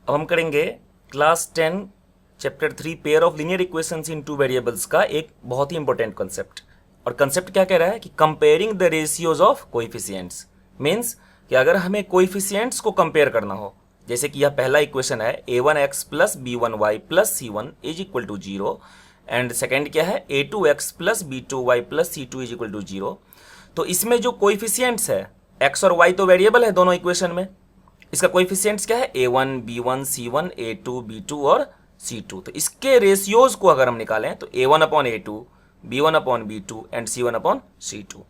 अब हम करेंगे class 10 chapter 3 pair of linear equations in two variables का एक बहुत ही इंपॉर्टेंट कंसेप्ट। और कंसेप्ट क्या कह रहा है कि comparing the ratios of coefficients. Means कि अगर हमें कोएफिशिएंट्स को कंपेयर करना हो, जैसे कि यह पहला इक्वेशन है a1x plus b1y plus c1 is equal to 0, and second क्या है a2x plus b2y plus c2 is equal to 0। तो इसमें जो कोएफिशिएंट्स है x और y तो वेरिएबल है दोनों इक्वेशन में, इसका कोएफिशिएंट्स क्या है a1 b1 c1 a2 b2 और c2। तो इसके रेशियोज को अगर हम निकालें तो a1 upon a2 b1 upon b2 and c1 upon c2।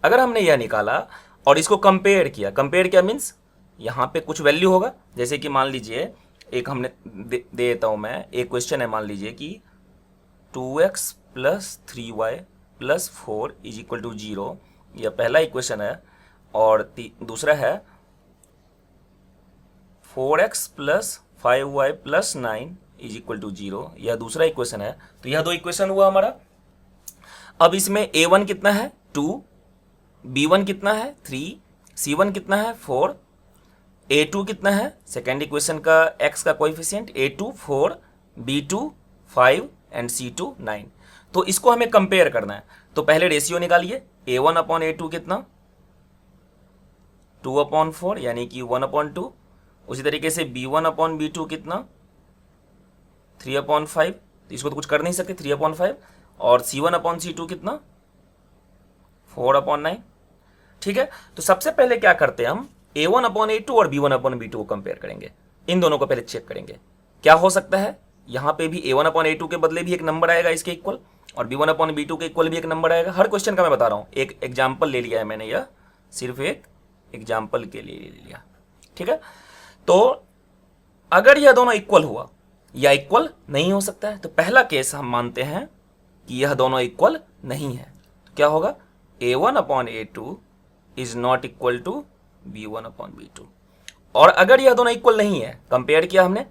अगर हमने यह निकाला और इसको कंपेयर किया मीन्स यहाँ पे कुछ वैल्यू होगा, जैसे कि मान लीजिए एक हमने दे देता हूँ मैं, एक क्वेश्चन है मान लीजिए कि 2x plus 3y plus 4 is equal to 0, यह पहला इक्वेशन है। और दूसरा है 4x plus 5y plus 9 is equal to 0, यह दूसरा इक्वेशन है। तो यह दो इक्वेशन हुआ हमारा। अब इसमें a1 कितना है 2, b1 कितना है 3, c1 कितना है 4, a2 कितना है सेकेंड इक्वेशन का x का coefficient a2 4, b2 5 and c2 9। तो इसको हमें कंपेयर करना है। तो पहले रेशियो निकालिए, a1 अपॉन a2 कितना 2 अपॉन 4 यानी कि 1 अपॉन 2। उसी तरीके से b1 अपॉन b2 कितना 3 अपॉन 5, तो इसको तो कुछ कर नहीं सकते 3 अपॉन 5। और c1 अपॉन c2 कितना 4 अपॉन 9। ठीक है, तो सबसे पहले क्या करते हैं हम a1 अपॉन a2 और b1 अपॉन b2 को कंपेयर करेंगे। इन दोनों को पहले चेक करेंगे क्या हो सकता है। यहाँ पे भी a1 अपॉन a2 के बदले भी एक नंबर आएगा इसके इक्वल, और b1 अपॉन b2 के इक्वल भी एक नंबर आएगा। हर क्वेश्चन का मैं बता रहा हूँ, एक एग्जाम्पल ले लिया है मैंने, यह सिर्फ एक एग्जाम्पल के लिए ले लिया। ठीक है, तो अगर यह दोनों इक्वल हुआ या इक्वल नहीं हो सकता है, तो पहला केस हम मानते हैं कि यह दोनों इक्वल नहीं है। तो क्या होगा a1 upon a2 is not equal to b1 upon b2। और अगर यह दोनों इक्वल नहीं है, कंपेयर किया हमने,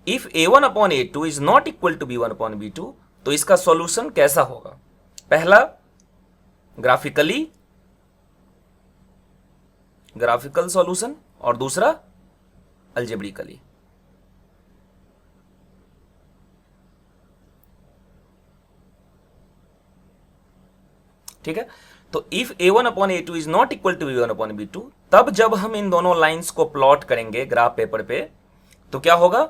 if a1 upon a2 is not equal to b1 upon b2, तो इसका सॉल्यूशन कैसा होगा। पहला ग्राफिकल सॉल्यूशन और दूसरा अल्जेब्रिकली। ठीक है, तो if a1 upon a2 is not equal to b1 upon b2, तब जब हम इन दोनों लाइंस को प्लॉट करेंगे ग्राफ पेपर पे, तो क्या होगा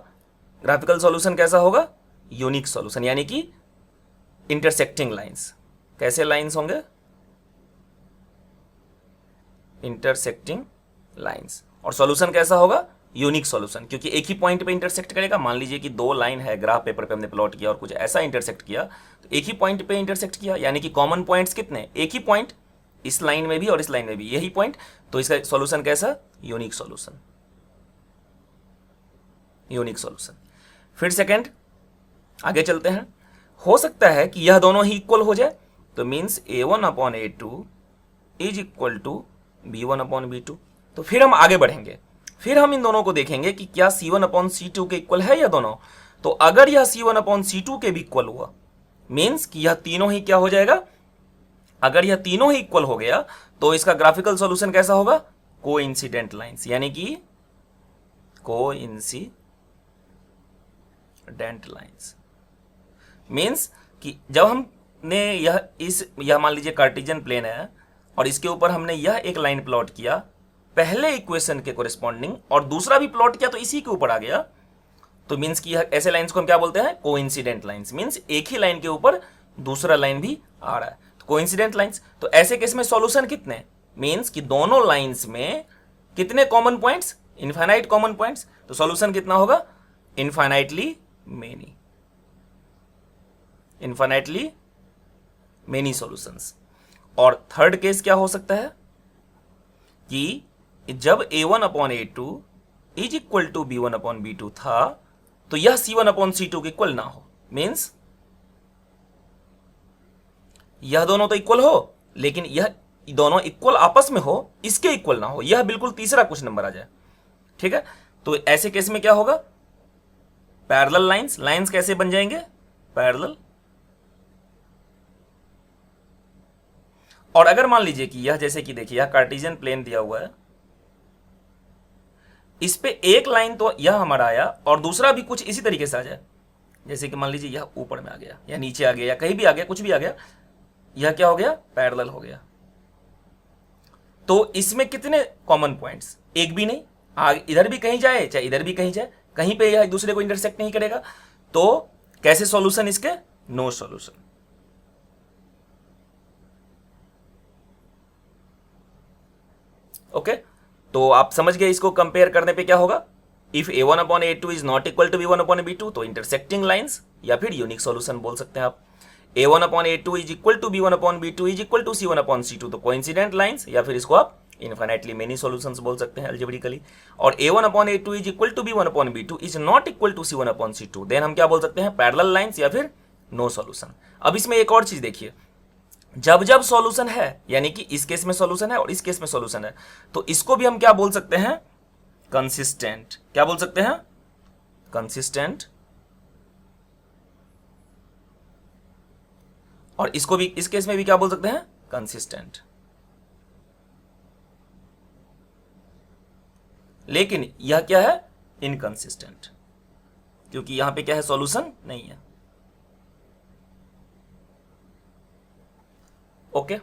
ग्राफिकल सॉल्यूशन कैसा होगा, यूनिक सॉल्यूशन, यानी कि इंटरसेक्टिंग लाइंस। कैसे लाइंस होंगे, इंटरसेक्टिंग लाइंस। और सॉल्यूशन कैसा होगा, यूनिक सॉल्यूशन, क्योंकि एक ही पॉइंट पे इंटरसेक्ट करेगा। मान लीजिए कि दो लाइन है, ग्राफ पेपर पे हमने प्लॉट किया और कुछ ऐसा इंटरसेक्ट किया, तो एक ही पॉइंट पे इंटरसेक्ट किया, यानी कि कॉमन पॉइंट्स कितने, एक ही पॉइंट, इस लाइन में भी और इस लाइन में भी यही पॉइंट। तो इसका सॉल्यूशन कैसा, यूनिक सॉल्यूशन, यूनिक सॉल्यूशन। फिर सेकेंड आगे चलते हैं, हो सकता है कि यह दोनों ही इक्वल हो जाए, तो means a1 upon a2 is equal to b1 upon b2। तो फिर हम आगे बढ़ेंगे, फिर हम इन दोनों को देखेंगे कि क्या c1 अपॉन c2 के इक्वल है या दोनों। तो अगर यह c1 अपॉन c2 के भी इक्वल हुआ, मीन्स कि यह तीनों ही क्या हो जाएगा, अगर यह तीनों ही इक्वल हो गया, तो इसका ग्राफिकल सॉल्यूशन कैसा होगा, कोइंसिडेंट लाइंस, यानी कि कोइंसिडेंट लाइंस। मीन्स कि जब हमने यह मान लीजिए कार्टेशियन प्लेन है और इसके ऊपर हमने यह एक लाइन प्लॉट किया पहले इक्वेशन के कोरिस्पॉन्डिंग, और दूसरा भी प्लॉट किया तो इसी के ऊपर आ गया, तो मीन्स कि ऐसे लाइंस को हम क्या बोलते हैं, कोइंसिडेंट लाइंस। मीन्स एक ही लाइन के ऊपर दूसरा लाइन भी आ रहा है, तो कोइंसिडेंट लाइंस। तो ऐसे केस में सॉल्यूशन कितने, मीन्स कि दोनों लाइंस में कितने common points, infinite common points. तो सॉल्यूशन कितना होगा, infinitely many, infinitely many solutions. और थर्ड केस क्या हो सकता है कि जब a1 upon a2 is equal to b1 upon b2 था, तो यह c1 अपॉन c2 के इक्वल ना हो। मीन्स यह दोनों तो इक्वल हो, लेकिन यह दोनों इक्वल आपस में हो, इसके इक्वल ना हो, यह बिल्कुल तीसरा कुछ नंबर आ जाए। ठीक है, तो ऐसे केस में क्या होगा, पैरेलल लाइंस। लाइंस कैसे बन जाएंगे, पैरेलल। और अगर मान लीजिए कि यह, जैसे कि देखिए यह कार्टेशियन प्लेन दिया हुआ है, इस पे एक लाइन तो यह हमारा आया और दूसरा भी कुछ इसी तरीके से आ जाए, जैसे कि मान लीजिए यह ऊपर में आ गया या नीचे आ गया या कहीं भी आ गया, कुछ भी आ गया, यह क्या हो गया, पैरेलल हो गया। तो इसमें कितने कॉमन पॉइंट्स, एक भी नहीं, इधर भी कहीं जाए चाहे इधर भी कहीं जाए, कहीं पे यह एक दूसरे को इंटरसेक्ट नहीं करेगा। तो कैसे सॉल्यूशन इसके, नो सॉल्यूशन। ओके, तो आप समझ गए इसको कंपेयर करने पे क्या होगा। If a1 upon a2 is not equal to b1 upon b2 तो इंटरसेक्टिंग लाइंस या फिर यूनिक सॉल्यूशन बोल सकते हैं आप। a1 upon a2 is equal to b1 upon b2 is equal to c1 upon c2 तो कोइंसिडेंट लाइंस या फिर इसको आप इनफाइनाइटली मेनी सॉल्यूशंस बोल सकते हैं अलजेब्रिकली। और a1 upon a2 is equal to b1 upon b2 is not equal to c1 upon c2 then हम क्या बोल सकते हैं, पैरेलल लाइंस या फिर नो सॉल्यूशन। अब इसमें एक और चीज देखिए, जब जब सॉल्यूशन है, यानी कि इस केस में सॉल्यूशन है और इस केस में सॉल्यूशन है, तो इसको भी हम क्या बोल सकते हैं, कंसिस्टेंट। क्या बोल सकते हैं, कंसिस्टेंट। और इसको भी, इस केस में भी क्या बोल सकते हैं, कंसिस्टेंट। लेकिन यह क्या है, इनकंसिस्टेंट, क्योंकि यहां पे क्या है, सॉल्यूशन नहीं है। ओके